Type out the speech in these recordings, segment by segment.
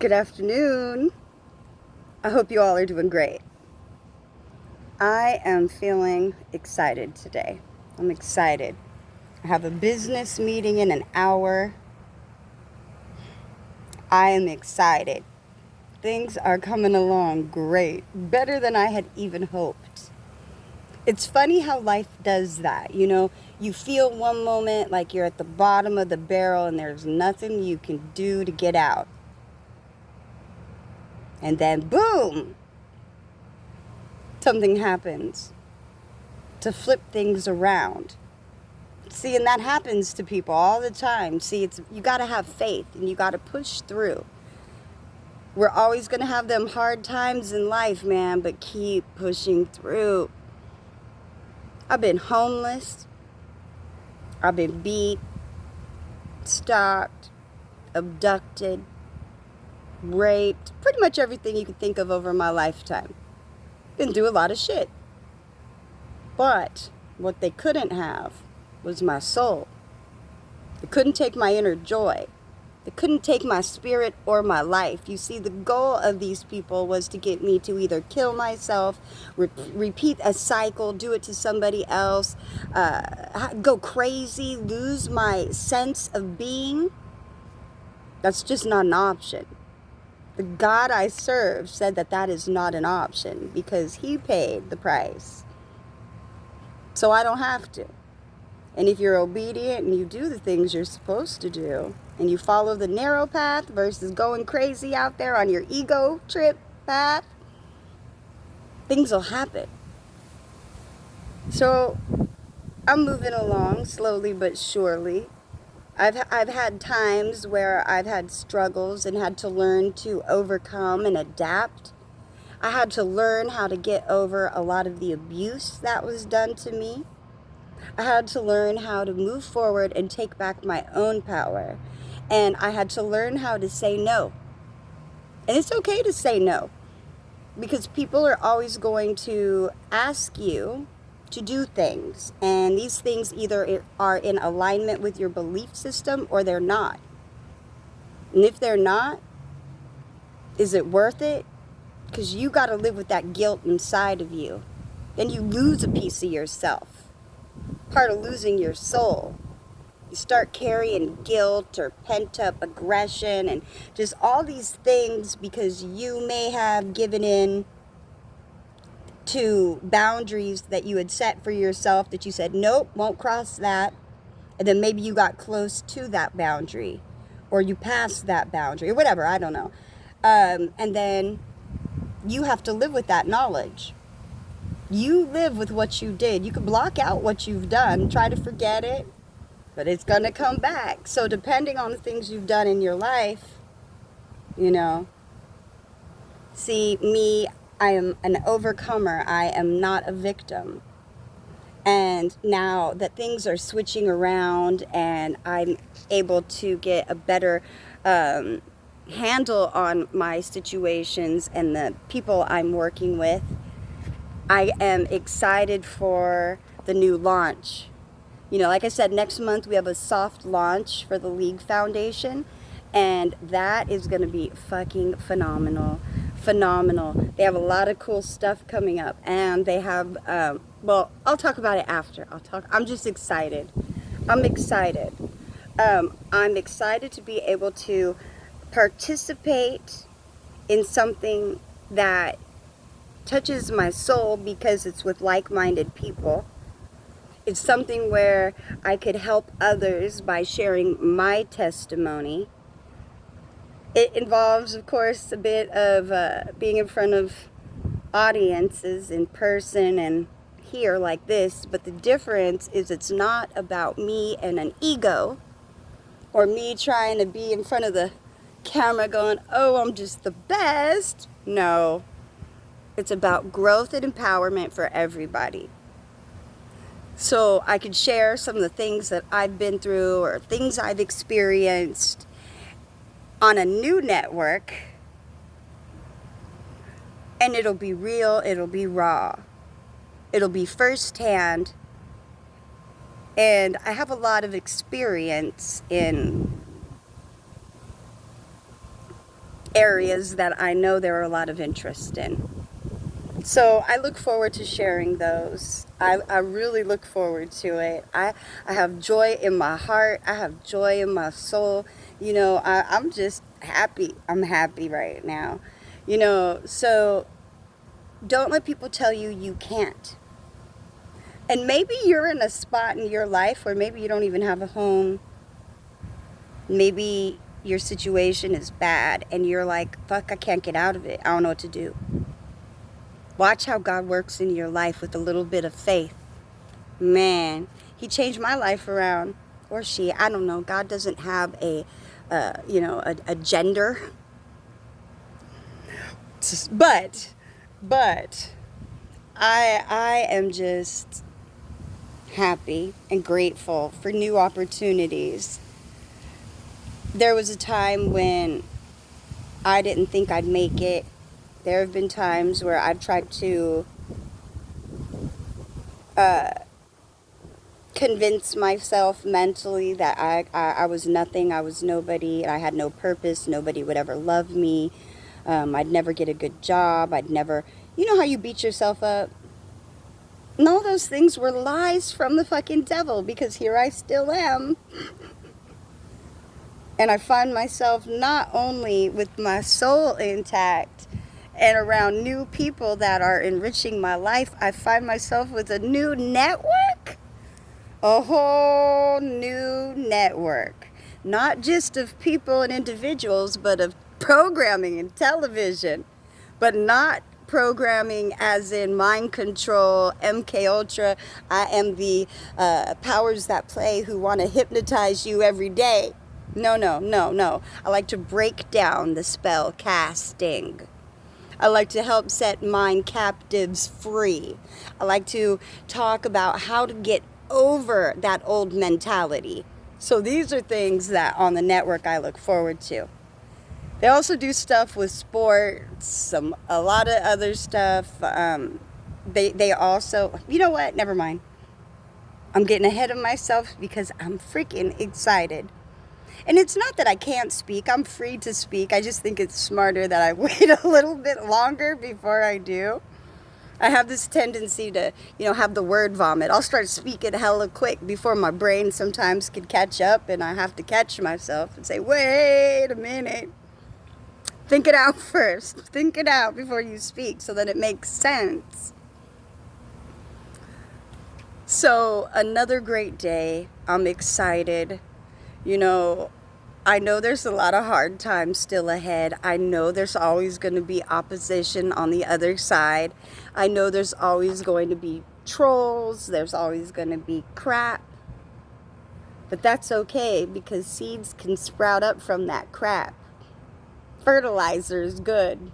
Good afternoon. I hope you all are doing great. I am feeling excited today. I'm excited. I have a business meeting in an hour. I am excited. Things are coming along great, better than I had even hoped. It's funny how life does that. You feel one moment like you're at the bottom of the barrel and there's nothing you can do to get out. And then, boom, something happens to flip things around. See, and that happens to people all the time. See, you got to have faith and you got to push through. We're always going to have them hard times in life, man, but keep pushing through. I've been homeless. I've been beat, stalked, abducted, raped, pretty much everything you could think of over my lifetime. Been through a lot of shit. But what they couldn't have was my soul. They couldn't take my inner joy. They couldn't take my spirit or my life. You see, the goal of these people was to get me to either kill myself, repeat a cycle, do it to somebody else, go crazy, lose my sense of being. That's just not an option. The God I serve said that is not an option because he paid the price. So I don't have to. And if you're obedient and you do the things you're supposed to do, and you follow the narrow path versus going crazy out there on your ego trip path, things will happen. So I'm moving along slowly but surely. I've had times where I've had struggles and had to learn to overcome and adapt. I had to learn how to get over a lot of the abuse that was done to me. I had to learn how to move forward and take back my own power. And I had to learn how to say no. And it's okay to say no, because people are always going to ask you to do things. And these things either are in alignment with your belief system or they're not. And if they're not, is it worth it? Because you got to live with that guilt inside of you. Then you lose a piece of yourself. Part of losing your soul. You start carrying guilt or pent-up aggression and just all these things because you may have given in to boundaries that you had set for yourself that you said, nope, won't cross that. And then maybe you got close to that boundary or you passed that boundary or whatever, I don't know. And then you have to live with that knowledge. You live with what you did. You can block out what you've done, try to forget it, but it's going to come back. So depending on the things you've done in your life, see, me, I am an overcomer. I am not a victim. And now that things are switching around and I'm able to get a better handle on my situations and the people I'm working with, I am excited for the new launch. Like I said, next month we have a soft launch for the League Foundation, and that is going to be fucking phenomenal. They have a lot of cool stuff coming up, and they have, I'll talk about it after. I'm just excited. I'm excited. I'm excited to be able to participate in something that touches my soul because it's with like-minded people. It's something where I could help others by sharing my testimony. It involves, of course, a bit of being in front of audiences in person and here like this, but the difference is it's not about me and an ego or me trying to be in front of the camera going, oh, I'm just the best. No. It's about growth and empowerment for everybody. So I could share some of the things that I've been through or things I've experienced on a new network. And it'll be real, it'll be raw. It'll be firsthand. And I have a lot of experience in areas that I know there are a lot of interest in. So I look forward to sharing those. I really look forward to it. I have joy in my heart. I have joy in my soul. I'm just happy. I'm happy right now. So don't let people tell you you can't. And maybe you're in a spot in your life where maybe you don't even have a home. Maybe your situation is bad and you're like, fuck, I can't get out of it. I don't know what to do. Watch how God works in your life with a little bit of faith. Man, he changed my life around. Or she, I don't know. God doesn't have a gender. But I am just happy and grateful for new opportunities. There was a time when I didn't think I'd make it. There have been times where I've tried to convince myself mentally that I was nothing, I was nobody, I had no purpose, nobody would ever love me, I'd never get a good job, I'd never, you know how you beat yourself up? And all those things were lies from the fucking devil, because here I still am. And I find myself not only with my soul intact and around new people that are enriching my life, I find myself with a new network. A whole new network. Not just of people and individuals, but of programming and television. But not programming as in mind control, MK Ultra. I am the powers that play who want to hypnotize you every day. No. I like to break down the spell casting. I like to help set mind captives free. I like to talk about how to get over that old mentality. So these are things that on the network I look forward to. They also do stuff with sports, a lot of other stuff. They also, you know what? Never mind. I'm getting ahead of myself because I'm freaking excited. And it's not that I can't speak. I'm free to speak. I just think it's smarter that I wait a little bit longer before I do. I have this tendency to, have the word vomit. I'll start speaking hella quick before my brain sometimes can catch up, and I have to catch myself and say, wait a minute. Think it out first. Think it out before you speak so that it makes sense. So, another great day. I'm excited. I know there's a lot of hard times still ahead. I know there's always going to be opposition on the other side. I know there's always going to be trolls. There's always going to be crap. But that's okay, because seeds can sprout up from that crap. Fertilizer is good.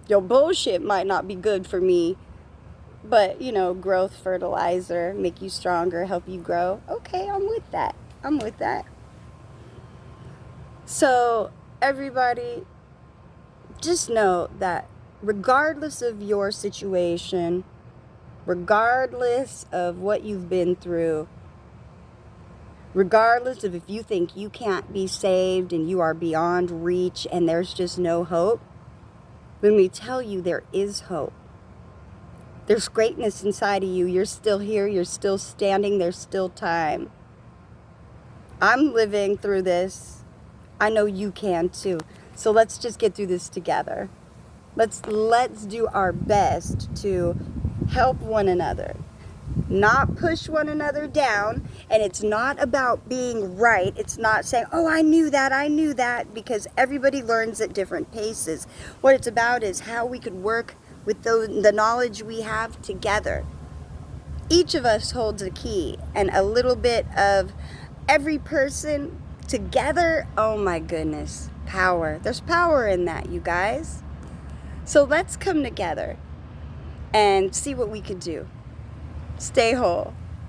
Your bullshit might not be good for me, but, growth fertilizer, make you stronger, help you grow. Okay, I'm with that. So, everybody, just know that regardless of your situation, regardless of what you've been through, regardless of if you think you can't be saved and you are beyond reach and there's just no hope, let me tell you, there is hope. There's greatness inside of you. You're still here. You're still standing. There's still time. I'm living through this. I know you can too. So let's just get through this together. Let's do our best to help one another. Not push one another down. And it's not about being right. It's not saying, oh, I knew that, because everybody learns at different paces. What it's about is how we could work with the knowledge we have together. Each of us holds a key, and a little bit of every person together, oh my goodness, power. There's power in that, you guys. So let's come together and see what we could do. Stay whole.